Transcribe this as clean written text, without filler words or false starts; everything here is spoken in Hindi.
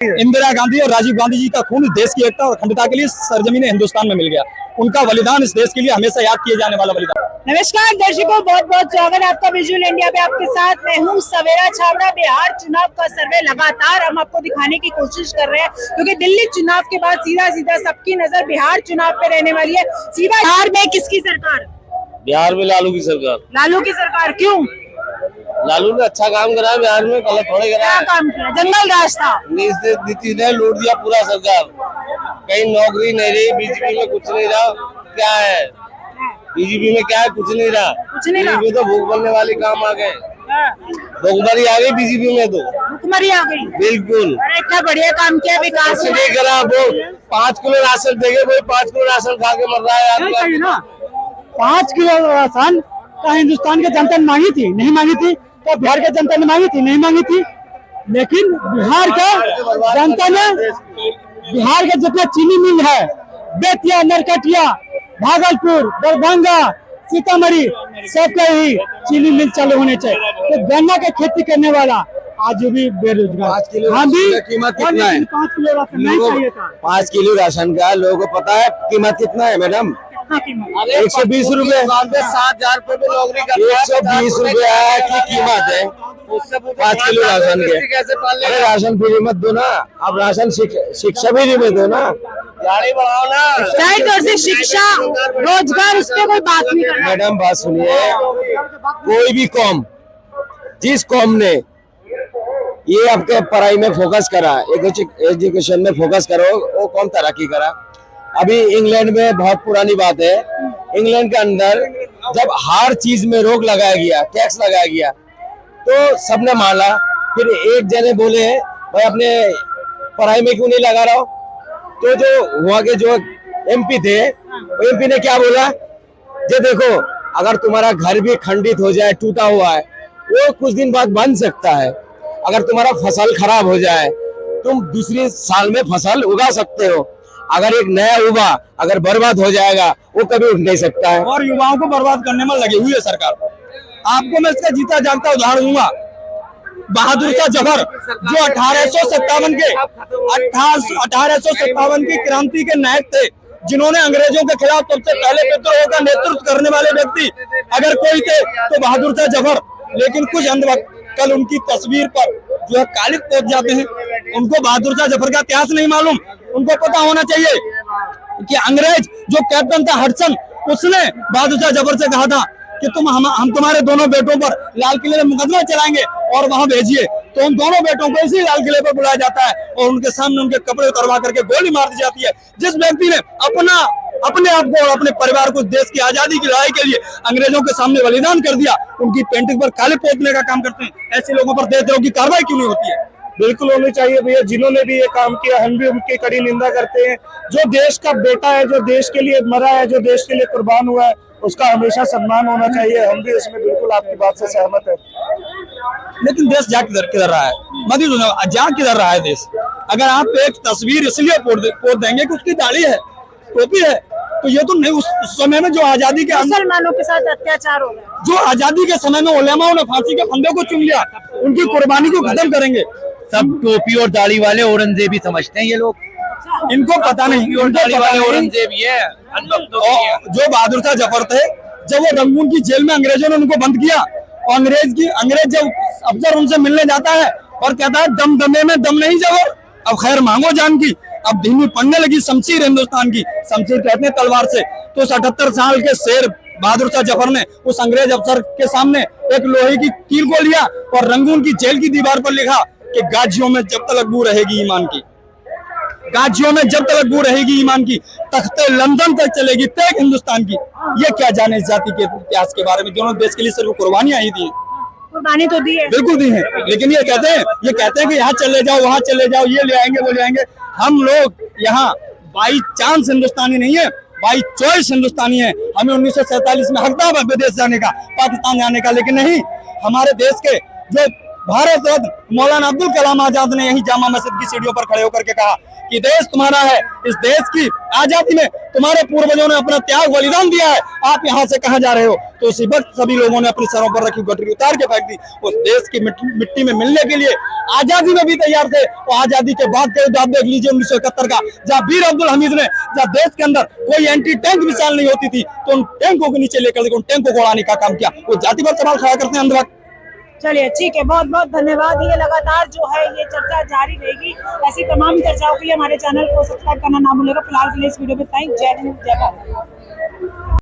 इंदिरा गांधी और राजीव गांधी जी का खून देश की एकता और अखंडता के लिए सरजमीन हिंदुस्तान में मिल गया। उनका बलिदान इस देश के लिए हमेशा याद किए जाने वाला बलिदान। नमस्कार दर्शकों, बहुत बहुत स्वागत है आपका विजुअल इंडिया पे। आपके साथ मैं हूँ सवेरा छाबड़ा। बिहार चुनाव का सर्वे लगातार हम आपको दिखाने की कोशिश कर रहे हैं, क्योंकि दिल्ली चुनाव के बाद सीधा सबकी नजर बिहार चुनाव पे रहने वाली है। सीधा बिहार में किसकी सरकार? बिहार में लालू की सरकार। लालू की सरकार। क्यों? लालू ने अच्छा काम करा है बिहार में, गलत थोड़े करा है। क्या काम किया? जंगल राज था। नीतीश ने लूट दिया पूरा सरकार, कहीं नौकरी नहीं रही, बीजेपी में कुछ नहीं रहा। क्या है बीजेपी में? क्या है? कुछ नहीं रहा। बीजेपी तो भूख बनने वाले काम आ गए, भूखमरी आ गई बीजेपी में, तो भूखमरी आ गई। बिल्कुल। अरे इतना बढ़िया काम किया, विकास नहीं करा। वो 5 किलो राशन देंगे, वही 5 किलो राशन खा के मर रहा है। 5 किलो राशन का हिंदुस्तान की जनता ने मांगी थी, नहीं मांगी थी? तो बिहार की जनता ने मांगी थी, नहीं मांगी थी? लेकिन बिहार का जनता ने, बिहार का जितना चीनी मिल है, बेतिया, नरकटिया, भागलपुर, दरभंगा, सीतामढ़ी, सबका ही चीनी मिल चालू होने चाहिए। तो गन्ना की खेती करने वाला आज भी बेरोजगार। 5 किलो कीमत कितना है? 5 किलो राशन नहीं चाहिए था। 5 किलो राशन का लोगों को पता है कीमत कितना है मैडम? 120 रुपए। 7,000 रुपए में नौकरी कर 120 रुपया की कीमत है 5 किलो राशन के। अरे राशन फ्री मत दो ना, अब राशन शिक्षा भी नहीं दो ना, गाड़ी बढ़ाओ ना। से शिक्षा, रोजगार, उस पर कोई बात नहीं करना। मैडम बात सुनिए, कोई भी कौम, जिस कौम ने ये आपके पढ़ाई में फोकस करा, एजुकेशन में फोकस करो, वो कौन तरक्की करा। अभी इंग्लैंड में बहुत पुरानी बात है, इंग्लैंड के अंदर जब हर चीज में रोक लगाया गया, टैक्स लगाया गया, तो सबने माना। फिर एक जने बोले भाई अपने पढ़ाई में क्यों नहीं लगा रहा हो? तो जो वहाँ के जो एमपी थे, एमपी ने क्या बोला, जे देखो अगर तुम्हारा घर भी खंडित हो जाए, टूटा हुआ है, वो कुछ दिन बाद बन सकता है। अगर तुम्हारा फसल खराब हो जाए, तुम दूसरी साल में फसल उगा सकते हो। अगर एक नया युवा अगर बर्बाद हो जाएगा, वो कभी उठ नहीं सकता है। और युवाओं को बर्बाद करने में लगी हुई है सरकार। आपको मैं इसका जीता जागता उदाहरण दूंगा। बहादुर शाह जफर, जो 1857 की क्रांति के नायक थे, जिन्होंने अंग्रेजों के खिलाफ सबसे पहले विद्रोह का नेतृत्व करने वाले व्यक्ति अगर कोई थे तो बहादुर शाह जफर। लेकिन कुछ अंधभक्त कल उनकी तस्वीर पर जो है कालिख पोत जाते हैं। उनको बहादुर शाह जफर का इतिहास नहीं मालूम। उनको पता होना चाहिए कि अंग्रेज जो कैप्टन था हडसन, उसने बहादुर शाह जफर से कहा था कि हम तुम्हारे दोनों बेटों पर लाल किले में मुकदमा चलाएंगे और वहां भेजिए। तो उन दोनों बेटों को इसी लाल किले पर बुलाया जाता है और उनके सामने उनके कपड़े उतरवा करके गोली मार दी जाती है। जिस व्यक्ति ने अपने आप को और अपने परिवार को देश की आजादी की लड़ाई के लिए अंग्रेजों के सामने बलिदान कर दिया, उनकी पेंटिंग पर काले पोतने का काम करते हैं। ऐसे लोगों पर देशद्रोह की कार्रवाई क्यों नहीं होती है? बिल्कुल होनी चाहिए भैया। जिन्होंने भी ये काम किया, हम भी उनकी कड़ी निंदा करते हैं। जो देश का बेटा है, जो देश के लिए मरा है, जो देश के लिए कुर्बान हुआ है, उसका हमेशा सम्मान होना चाहिए। हम भी इसमें बिल्कुल आपकी बात से सहमत है। लेकिन देश जा किधर रहा है? मत ही जा किधर रहा है देश? अगर आप एक तस्वीर इसलिए पोत देंगे कि उसकी दाढ़ी है, टोपी है, तो ये तो नहीं। उस समय में जो आजादी के मुसलमानों के साथ अत्याचार हो गया, जो आजादी के समय में उलेमाओं ने फांसी के फंदे को चुन लिया, उनकी कुर्बानी को खत्म करेंगे। सब टोपी और दाढ़ी वाले औरंगजेबी समझते हैं ये लोग। इनको पता नहीं, औरंगजेब ही है। जो बहादुर शाह जफर थे, जब वो रंगून की जेल में अंग्रेजों ने उनको बंद किया, और अंग्रेज जब अफसर उनसे मिलने जाता है और कहता है दम दमे में दम नहीं जबर, अब खैर मांगो जान की। अब धीमी पड़ने लगी शमशीर हिंदुस्तान की, शमशीर कहते हैं तलवार से। तो 78 साल के शेर बहादुर शाह जफर ने उस अंग्रेज अफसर के सामने एक लोहे की कील को लिया और रंगून की जेल की दीवार पर लिखा कि गाजियों में जब तक बू रहेगी ईमान की, गाजियों में जब तक बू रहेगी ईमान की, तख्ते लंदन तक चलेगी तेग हिंदुस्तान की। ये क्या जाने इस जाति के इतिहास के बारे में, जिन्होंने देश के लिए सिर्फ कुर्बानियां ही दी हैं। कुर्बानी तो दी है, बिल्कुल दी है, लेकिन ये कहते हैं कि यहाँ चले जाओ, वहाँ चले जाओ, ये ले आएंगे, वो ले आएंगे। हम लोग यहाँ बाई चांस हिंदुस्तानी नहीं है, बाई चॉइस हिंदुस्तानी है। हमें 1947 में हक था विदेश जाने का, पाकिस्तान जाने का, लेकिन नहीं। हमारे देश के जो भारत रत्न मौलाना अब्दुल कलाम आजाद ने यही जामा मस्जिद की सीढ़ियों पर खड़े होकर के कहा कि देश तुम्हारा है, इस देश की आजादी में तुम्हारे पूर्वजों ने अपना त्याग बलिदान दिया है, आप यहाँ से कहाँ जा रहे हो। तो उसी वक्त सभी लोगों ने अपने सरों पर रखी गठरी उतार के फेंक दी। उस देश की मिट्टी में मिलने के लिए आजादी में भी तैयार थे। और आजादी के बाद के आप देख लीजिए 1971 का, जहाँ वीर अब्दुल हमीद ने, जहाँ देश के अंदर कोई एंटी टैंक मिसाइल नहीं होती थी, तो उन टैंकों के नीचे लेकर उन टैंकों को उड़ाने का काम किया। वो जातिवाद सवाल खड़ा करते हैं अंधभक्त। चलिए ठीक है, बहुत बहुत धन्यवाद। ये लगातार जो है ये चर्चा जारी रहेगी। ऐसी तमाम चर्चाओं के लिए हमारे चैनल को सब्सक्राइब करना ना भूलेगा। फिलहाल के लिए इस वीडियो में इतना ही। जय हिंद, जय भारत।